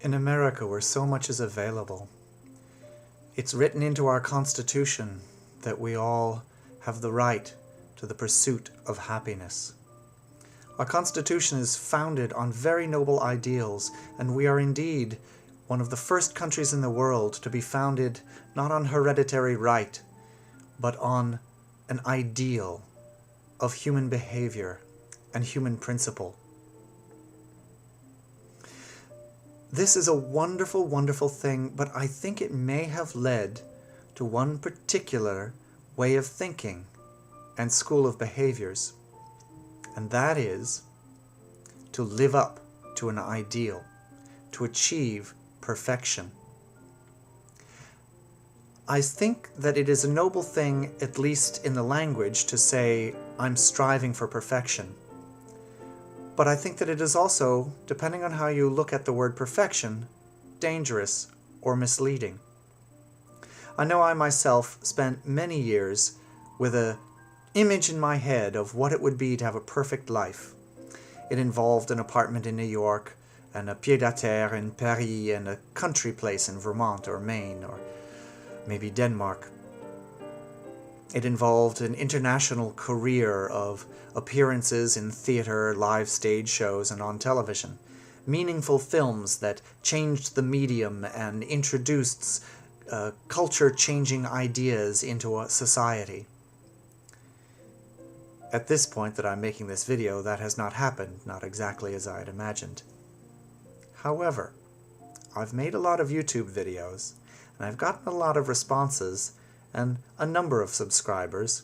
In America, where so much is available, it's written into our Constitution that we all have the right to the pursuit of happiness. Our Constitution is founded on very noble ideals, and we are indeed one of the first countries in the world to be founded not on hereditary right, but on an ideal of human behavior and human principle. This is a wonderful, wonderful thing, but I think it may have led to one particular way of thinking and school of behaviors, and that is to live up to an ideal, to achieve perfection. I think that it is a noble thing, at least in the language, to say, I'm striving for perfection. But I think that it is also, depending on how you look at the word perfection, dangerous or misleading. I know I myself spent many years with an image in my head of what it would be to have a perfect life. It involved an apartment in New York, and a pied-à-terre in Paris, and a country place in Vermont or Maine or maybe Denmark. It involved an international career of appearances in theater, live stage shows, and on television. Meaningful films that changed the medium and introduced culture-changing ideas into a society. At this point that I'm making this video, that has not happened, not exactly as I had imagined. However, I've made a lot of YouTube videos, and I've gotten a lot of responses and a number of subscribers.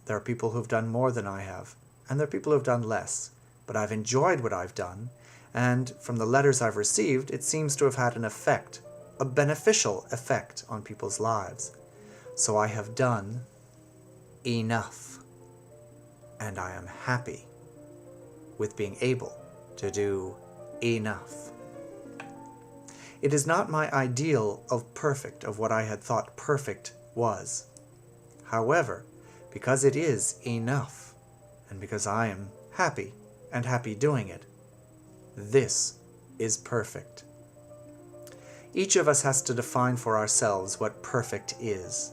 There are people who've done more than I have, and there are people who've done less, but I've enjoyed what I've done, and from the letters I've received, it seems to have had an effect, a beneficial effect on people's lives. So I have done enough, and I am happy with being able to do enough. It is not my ideal of perfect, of what I had thought perfect was. However, because it is enough, and because I am happy, and happy doing it, this is perfect. Each of us has to define for ourselves what perfect is.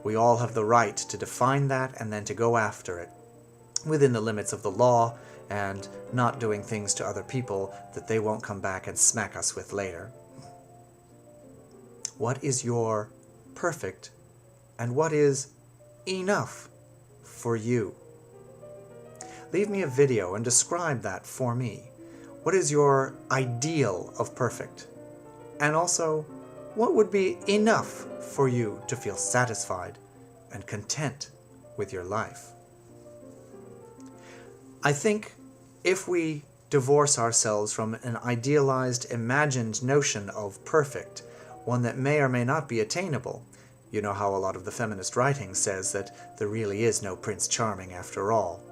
We all have the right to define that and then to go after it, within the limits of the law, and not doing things to other people that they won't come back and smack us with later. What is your perfect, and what is enough for you? Leave me a video and describe that for me. What is your ideal of perfect? And also, what would be enough for you to feel satisfied and content with your life? I think if we divorce ourselves from an idealized, imagined notion of perfect, one that may or may not be attainable. You know how a lot of the feminist writing says that there really is no Prince Charming after all.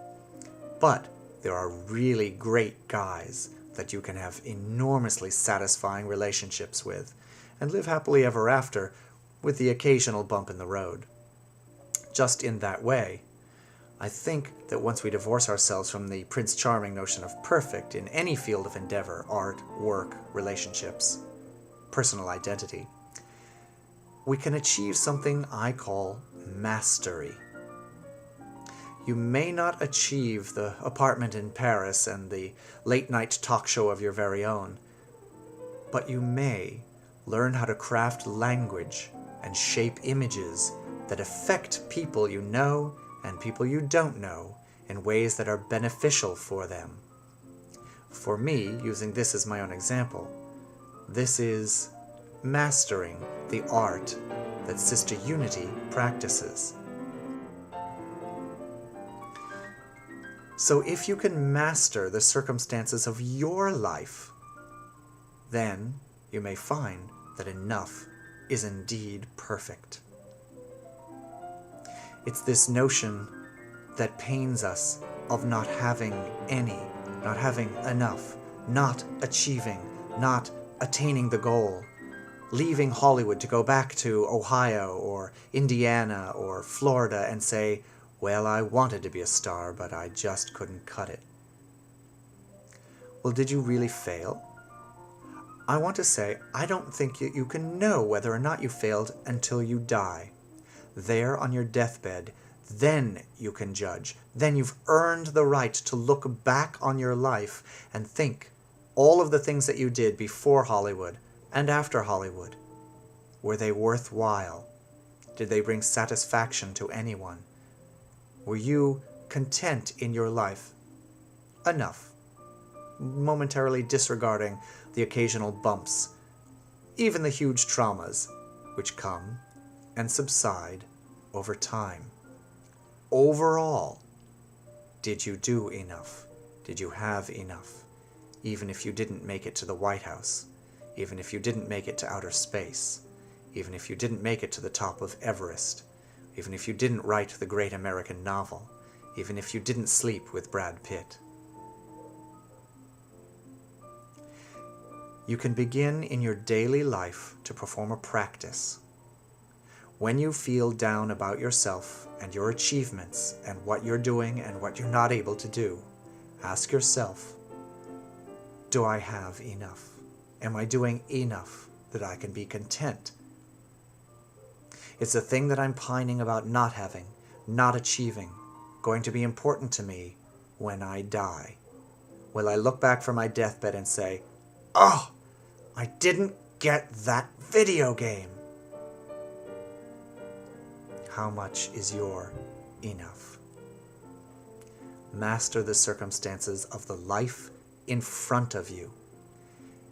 But there are really great guys that you can have enormously satisfying relationships with and live happily ever after with the occasional bump in the road. Just in that way, I think that once we divorce ourselves from the Prince Charming notion of perfect in any field of endeavor, art, work, relationships, personal identity, we can achieve something I call mastery. You may not achieve the apartment in Paris and the late-night talk show of your very own, but you may learn how to craft language and shape images that affect people you know and people you don't know in ways that are beneficial for them. For me, using this as my own example, this is mastering the art that Sister Unity practices. So if you can master the circumstances of your life, then you may find that enough is indeed perfect. It's this notion that pains us of not having any, not having enough, not achieving, not attaining the goal, leaving Hollywood to go back to Ohio or Indiana or Florida and say, well, I wanted to be a star, but I just couldn't cut it. Well, did you really fail? I want to say, I don't think you can know whether or not you failed until you die. There on your deathbed, then you can judge. Then you've earned the right to look back on your life and think all of the things that you did before Hollywood and after Hollywood. Were they worthwhile? Did they bring satisfaction to anyone? Were you content in your life? Enough. Momentarily disregarding the occasional bumps, even the huge traumas, which come and subside over time. Overall, did you do enough? Did you have enough? Even if you didn't make it to the White House, even if you didn't make it to outer space, even if you didn't make it to the top of Everest, even if you didn't write the great American novel, even if you didn't sleep with Brad Pitt. You can begin in your daily life to perform a practice. When you feel down about yourself and your achievements and what you're doing and what you're not able to do, ask yourself, do I have enough? Am I doing enough that I can be content? Is the thing that I'm pining about not having, not achieving, going to be important to me when I die? Will I look back from my deathbed and say, oh, I didn't get that video game? How much is your enough? Master the circumstances of the life in front of you.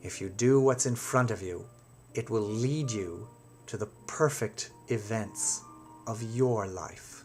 If you do what's in front of you, it will lead you to the perfect events of your life.